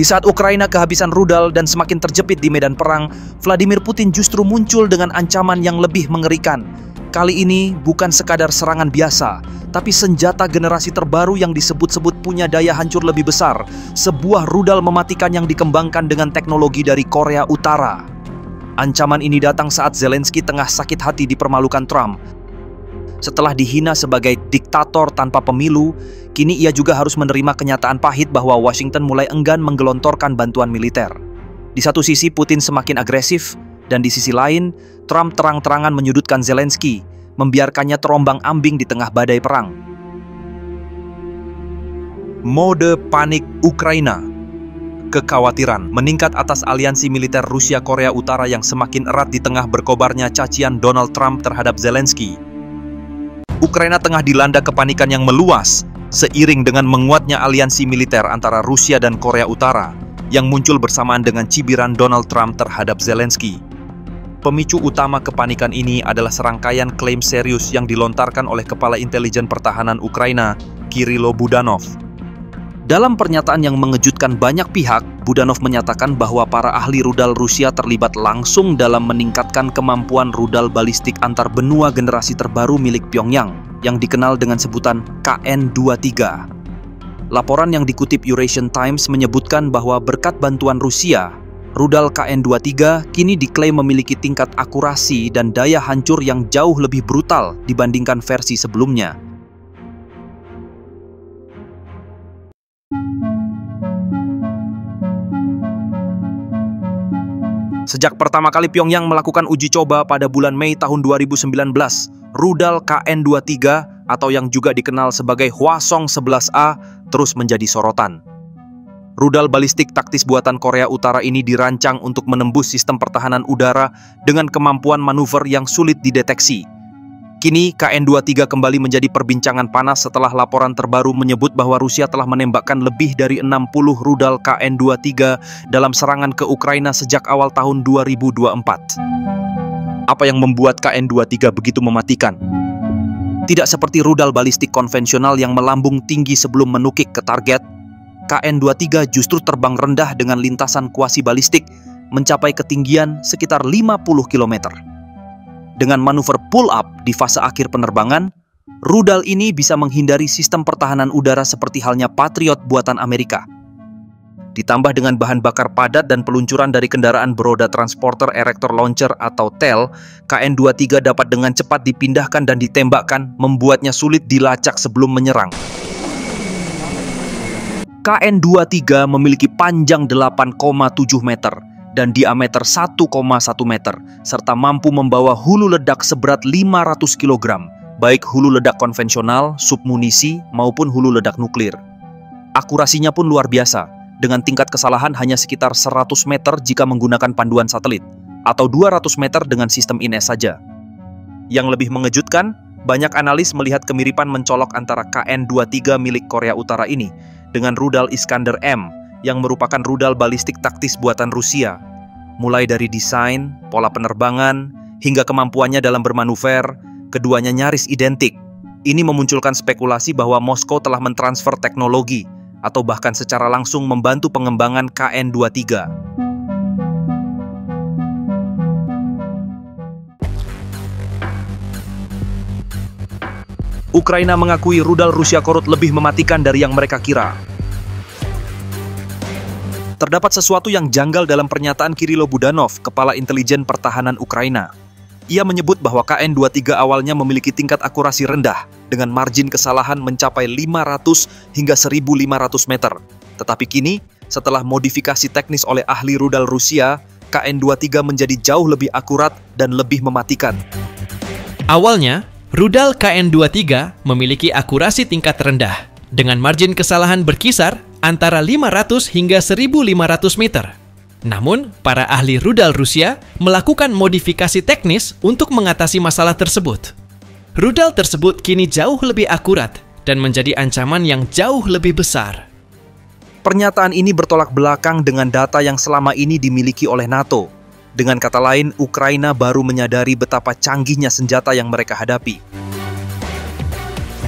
Di saat Ukraina kehabisan rudal dan semakin terjepit di medan perang, Vladimir Putin justru muncul dengan ancaman yang lebih mengerikan. Kali ini bukan sekadar serangan biasa, tapi senjata generasi terbaru yang disebut-sebut punya daya hancur lebih besar. Sebuah rudal mematikan yang dikembangkan dengan teknologi dari Korea Utara. Ancaman ini datang saat Zelensky tengah sakit hati dipermalukan Trump. Setelah dihina sebagai diktator tanpa pemilu, kini ia juga harus menerima kenyataan pahit bahwa Washington mulai enggan menggelontorkan bantuan militer. Di satu sisi Putin semakin agresif, dan di sisi lain, Trump terang-terangan menyudutkan Zelensky, membiarkannya terombang-ambing di tengah badai perang. Mode panik Ukraina. Kekhawatiran meningkat atas aliansi militer Rusia-Korea Utara yang semakin erat di tengah berkobarnya cacian Donald Trump terhadap Zelensky. Ukraina tengah dilanda kepanikan yang meluas seiring dengan menguatnya aliansi militer antara Rusia dan Korea Utara yang muncul bersamaan dengan cibiran Donald Trump terhadap Zelensky. Pemicu utama kepanikan ini adalah serangkaian klaim serius yang dilontarkan oleh Kepala Intelijen Pertahanan Ukraina, Kirylo Budanov. Dalam pernyataan yang mengejutkan banyak pihak, Budanov menyatakan bahwa para ahli rudal Rusia terlibat langsung dalam meningkatkan kemampuan rudal balistik antar benua generasi terbaru milik Pyongyang, yang dikenal dengan sebutan KN-23. Laporan yang dikutip Eurasian Times menyebutkan bahwa berkat bantuan Rusia, rudal KN-23 kini diklaim memiliki tingkat akurasi dan daya hancur yang jauh lebih brutal dibandingkan versi sebelumnya. Sejak pertama kali Pyongyang melakukan uji coba pada bulan Mei tahun 2019, rudal KN-23 atau yang juga dikenal sebagai Hwasong-11A terus menjadi sorotan. Rudal balistik taktis buatan Korea Utara ini dirancang untuk menembus sistem pertahanan udara dengan kemampuan manuver yang sulit dideteksi. Kini KN-23 kembali menjadi perbincangan panas setelah laporan terbaru menyebut bahwa Rusia telah menembakkan lebih dari 60 rudal KN-23 dalam serangan ke Ukraina sejak awal tahun 2024. Apa yang membuat KN-23 begitu mematikan? Tidak seperti rudal balistik konvensional yang melambung tinggi sebelum menukik ke target, KN-23 justru terbang rendah dengan lintasan kuasi balistik mencapai ketinggian sekitar 50 km. Dengan manuver pull-up di fase akhir penerbangan, rudal ini bisa menghindari sistem pertahanan udara seperti halnya Patriot buatan Amerika. Ditambah dengan bahan bakar padat dan peluncuran dari kendaraan beroda transporter erector launcher atau TEL, KN-23 dapat dengan cepat dipindahkan dan ditembakkan, membuatnya sulit dilacak sebelum menyerang. KN-23 memiliki panjang 8,7 meter dan diameter 1,1 meter, serta mampu membawa hulu ledak seberat 500 kg, baik hulu ledak konvensional, submunisi, maupun hulu ledak nuklir. Akurasinya pun luar biasa, dengan tingkat kesalahan hanya sekitar 100 meter jika menggunakan panduan satelit, atau 200 meter dengan sistem INS saja. Yang lebih mengejutkan, banyak analis melihat kemiripan mencolok antara KN-23 milik Korea Utara ini dengan rudal Iskander-M, yang merupakan rudal balistik taktis buatan Rusia. Mulai dari desain, pola penerbangan, hingga kemampuannya dalam bermanuver, keduanya nyaris identik. Ini memunculkan spekulasi bahwa Moskow telah mentransfer teknologi, atau bahkan secara langsung membantu pengembangan KN-23. Ukraina mengakui rudal Rusia Korut lebih mematikan dari yang mereka kira. Terdapat sesuatu yang janggal dalam pernyataan Kirylo Budanov, Kepala Intelijen Pertahanan Ukraina. Ia menyebut bahwa KN-23 awalnya memiliki tingkat akurasi rendah, dengan margin kesalahan mencapai 500 hingga 1.500 meter. Tetapi kini, setelah modifikasi teknis oleh ahli rudal Rusia, KN-23 menjadi jauh lebih akurat dan lebih mematikan. Awalnya, rudal KN-23 memiliki akurasi tingkat rendah, dengan margin kesalahan berkisar antara 500 hingga 1.500 meter. Namun, para ahli rudal Rusia melakukan modifikasi teknis untuk mengatasi masalah tersebut. Rudal tersebut kini jauh lebih akurat dan menjadi ancaman yang jauh lebih besar. Pernyataan ini bertolak belakang dengan data yang selama ini dimiliki oleh NATO. Dengan kata lain, Ukraina baru menyadari betapa canggihnya senjata yang mereka hadapi.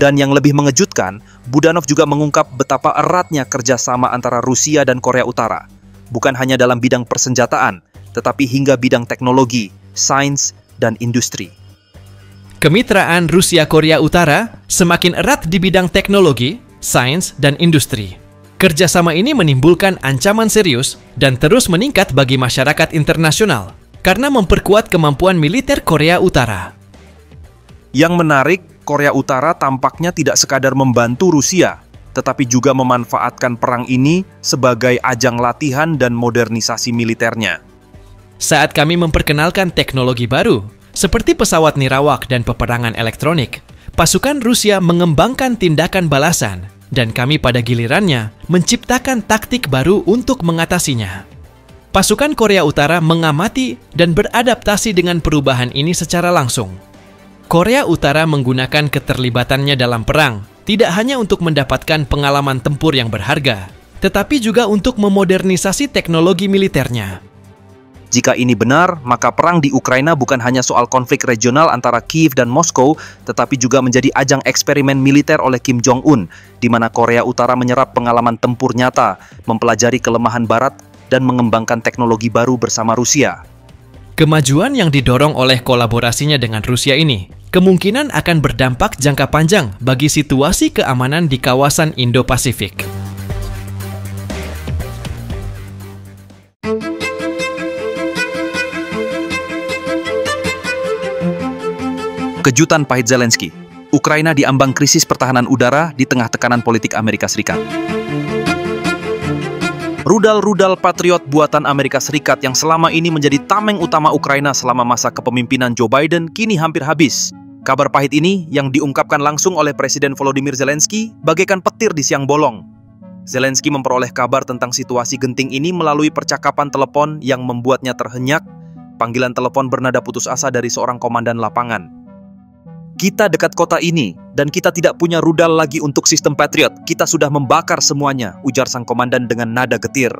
Dan yang lebih mengejutkan, Budanov juga mengungkap betapa eratnya kerjasama antara Rusia dan Korea Utara. Bukan hanya dalam bidang persenjataan, tetapi hingga bidang teknologi, sains, dan industri. Kemitraan Rusia-Korea Utara semakin erat di bidang teknologi, sains, dan industri. Kerjasama ini menimbulkan ancaman serius dan terus meningkat bagi masyarakat internasional karena memperkuat kemampuan militer Korea Utara. Yang menarik, Korea Utara tampaknya tidak sekadar membantu Rusia, tetapi juga memanfaatkan perang ini sebagai ajang latihan dan modernisasi militernya. Saat kami memperkenalkan teknologi baru, seperti pesawat nirawak dan peperangan elektronik, pasukan Rusia mengembangkan tindakan balasan, dan kami pada gilirannya menciptakan taktik baru untuk mengatasinya. Pasukan Korea Utara mengamati dan beradaptasi dengan perubahan ini secara langsung. Korea Utara menggunakan keterlibatannya dalam perang tidak hanya untuk mendapatkan pengalaman tempur yang berharga, tetapi juga untuk memodernisasi teknologi militernya. Jika ini benar, maka perang di Ukraina bukan hanya soal konflik regional antara Kiev dan Moskow, tetapi juga menjadi ajang eksperimen militer oleh Kim Jong-un, di mana Korea Utara menyerap pengalaman tempur nyata, mempelajari kelemahan Barat, dan mengembangkan teknologi baru bersama Rusia. Kemajuan yang didorong oleh kolaborasinya dengan Rusia ini kemungkinan akan berdampak jangka panjang bagi situasi keamanan di kawasan Indo-Pasifik. Kejutan pahit Zelensky. Ukraina diambang krisis pertahanan udara di tengah tekanan politik Amerika Serikat. Rudal-rudal Patriot buatan Amerika Serikat yang selama ini menjadi tameng utama Ukraina selama masa kepemimpinan Joe Biden kini hampir habis. Kabar pahit ini yang diungkapkan langsung oleh Presiden Volodymyr Zelensky bagaikan petir di siang bolong. Zelensky memperoleh kabar tentang situasi genting ini melalui percakapan telepon yang membuatnya terhenyak, panggilan telepon bernada putus asa dari seorang komandan lapangan. Kita dekat kota ini, dan kita tidak punya rudal lagi untuk sistem Patriot. Kita sudah membakar semuanya, ujar sang komandan dengan nada getir.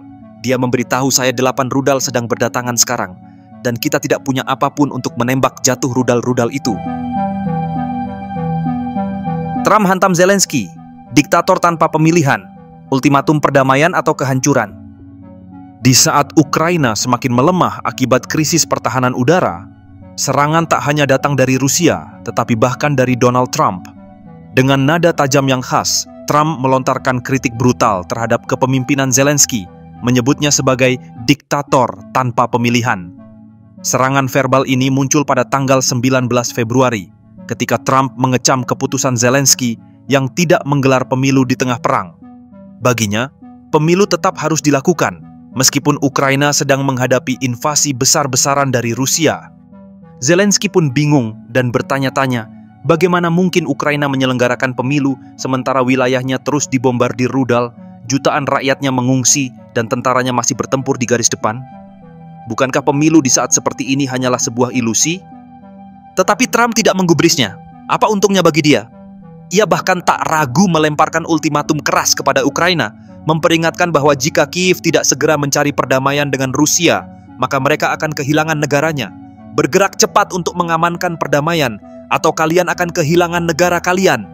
Dia memberitahu saya 8 rudal sedang berdatangan sekarang, dan kita tidak punya apapun untuk menembak jatuh rudal-rudal itu. Trump hantam Zelensky, diktator tanpa pemilihan, ultimatum perdamaian atau kehancuran. Di saat Ukraina semakin melemah akibat krisis pertahanan udara, serangan tak hanya datang dari Rusia, tetapi bahkan dari Donald Trump. Dengan nada tajam yang khas, Trump melontarkan kritik brutal terhadap kepemimpinan Zelensky, menyebutnya sebagai diktator tanpa pemilihan. Serangan verbal ini muncul pada tanggal 19 Februari, ketika Trump mengecam keputusan Zelensky yang tidak menggelar pemilu di tengah perang. Baginya, pemilu tetap harus dilakukan, meskipun Ukraina sedang menghadapi invasi besar-besaran dari Rusia. Zelensky pun bingung dan bertanya-tanya, bagaimana mungkin Ukraina menyelenggarakan pemilu sementara wilayahnya terus dibombardir rudal, jutaan rakyatnya mengungsi, dan tentaranya masih bertempur di garis depan? Bukankah pemilu di saat seperti ini hanyalah sebuah ilusi? Tetapi Trump tidak menggubrisnya. Apa untungnya bagi dia? Ia bahkan tak ragu melemparkan ultimatum keras kepada Ukraina, memperingatkan bahwa jika Kiev tidak segera mencari perdamaian dengan Rusia, maka mereka akan kehilangan negaranya. Bergerak cepat untuk mengamankan perdamaian, atau kalian akan kehilangan negara kalian.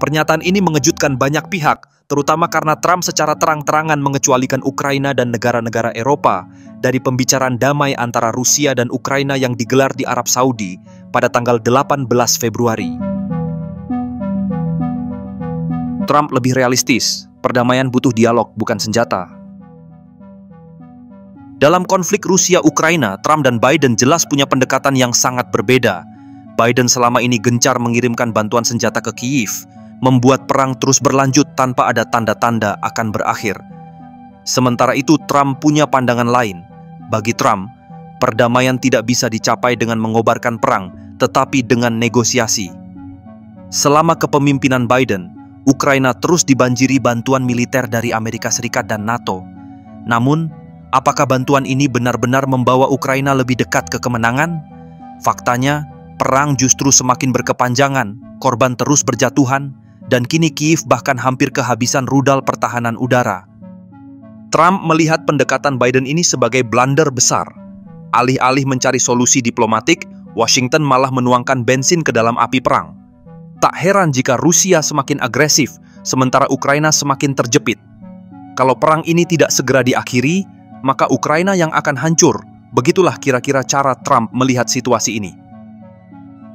Pernyataan ini mengejutkan banyak pihak, terutama karena Trump secara terang-terangan mengecualikan Ukraina dan negara-negara Eropa dari pembicaraan damai antara Rusia dan Ukraina yang digelar di Arab Saudi pada tanggal 18 Februari. Trump lebih realistis, perdamaian butuh dialog, bukan senjata. Dalam konflik Rusia-Ukraina, Trump dan Biden jelas punya pendekatan yang sangat berbeda. Biden selama ini gencar mengirimkan bantuan senjata ke Kiev, membuat perang terus berlanjut tanpa ada tanda-tanda akan berakhir. Sementara itu, Trump punya pandangan lain. Bagi Trump, perdamaian tidak bisa dicapai dengan mengobarkan perang, tetapi dengan negosiasi. Selama kepemimpinan Biden, Ukraina terus dibanjiri bantuan militer dari Amerika Serikat dan NATO. Namun, apakah bantuan ini benar-benar membawa Ukraina lebih dekat ke kemenangan? Faktanya, perang justru semakin berkepanjangan, korban terus berjatuhan, dan kini Kiev bahkan hampir kehabisan rudal pertahanan udara. Trump melihat pendekatan Biden ini sebagai blunder besar. Alih-alih mencari solusi diplomatik, Washington malah menuangkan bensin ke dalam api perang. Tak heran jika Rusia semakin agresif, sementara Ukraina semakin terjepit. Kalau perang ini tidak segera diakhiri, maka Ukraina yang akan hancur. Begitulah kira-kira cara Trump melihat situasi ini.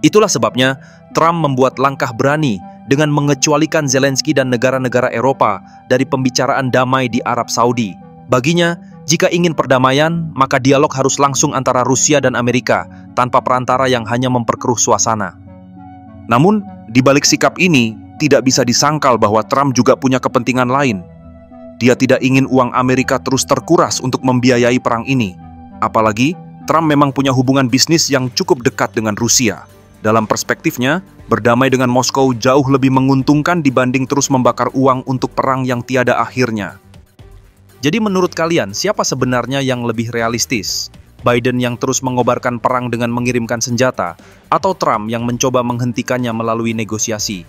Itulah sebabnya Trump membuat langkah berani dengan mengecualikan Zelensky dan negara-negara Eropa dari pembicaraan damai di Arab Saudi. Baginya, jika ingin perdamaian, maka dialog harus langsung antara Rusia dan Amerika, tanpa perantara yang hanya memperkeruh suasana. Namun, di balik sikap ini, tidak bisa disangkal bahwa Trump juga punya kepentingan lain. Dia tidak ingin uang Amerika terus terkuras untuk membiayai perang ini. Apalagi, Trump memang punya hubungan bisnis yang cukup dekat dengan Rusia. Dalam perspektifnya, berdamai dengan Moskow jauh lebih menguntungkan dibanding terus membakar uang untuk perang yang tiada akhirnya. Jadi menurut kalian, siapa sebenarnya yang lebih realistis? Biden yang terus mengobarkan perang dengan mengirimkan senjata, atau Trump yang mencoba menghentikannya melalui negosiasi?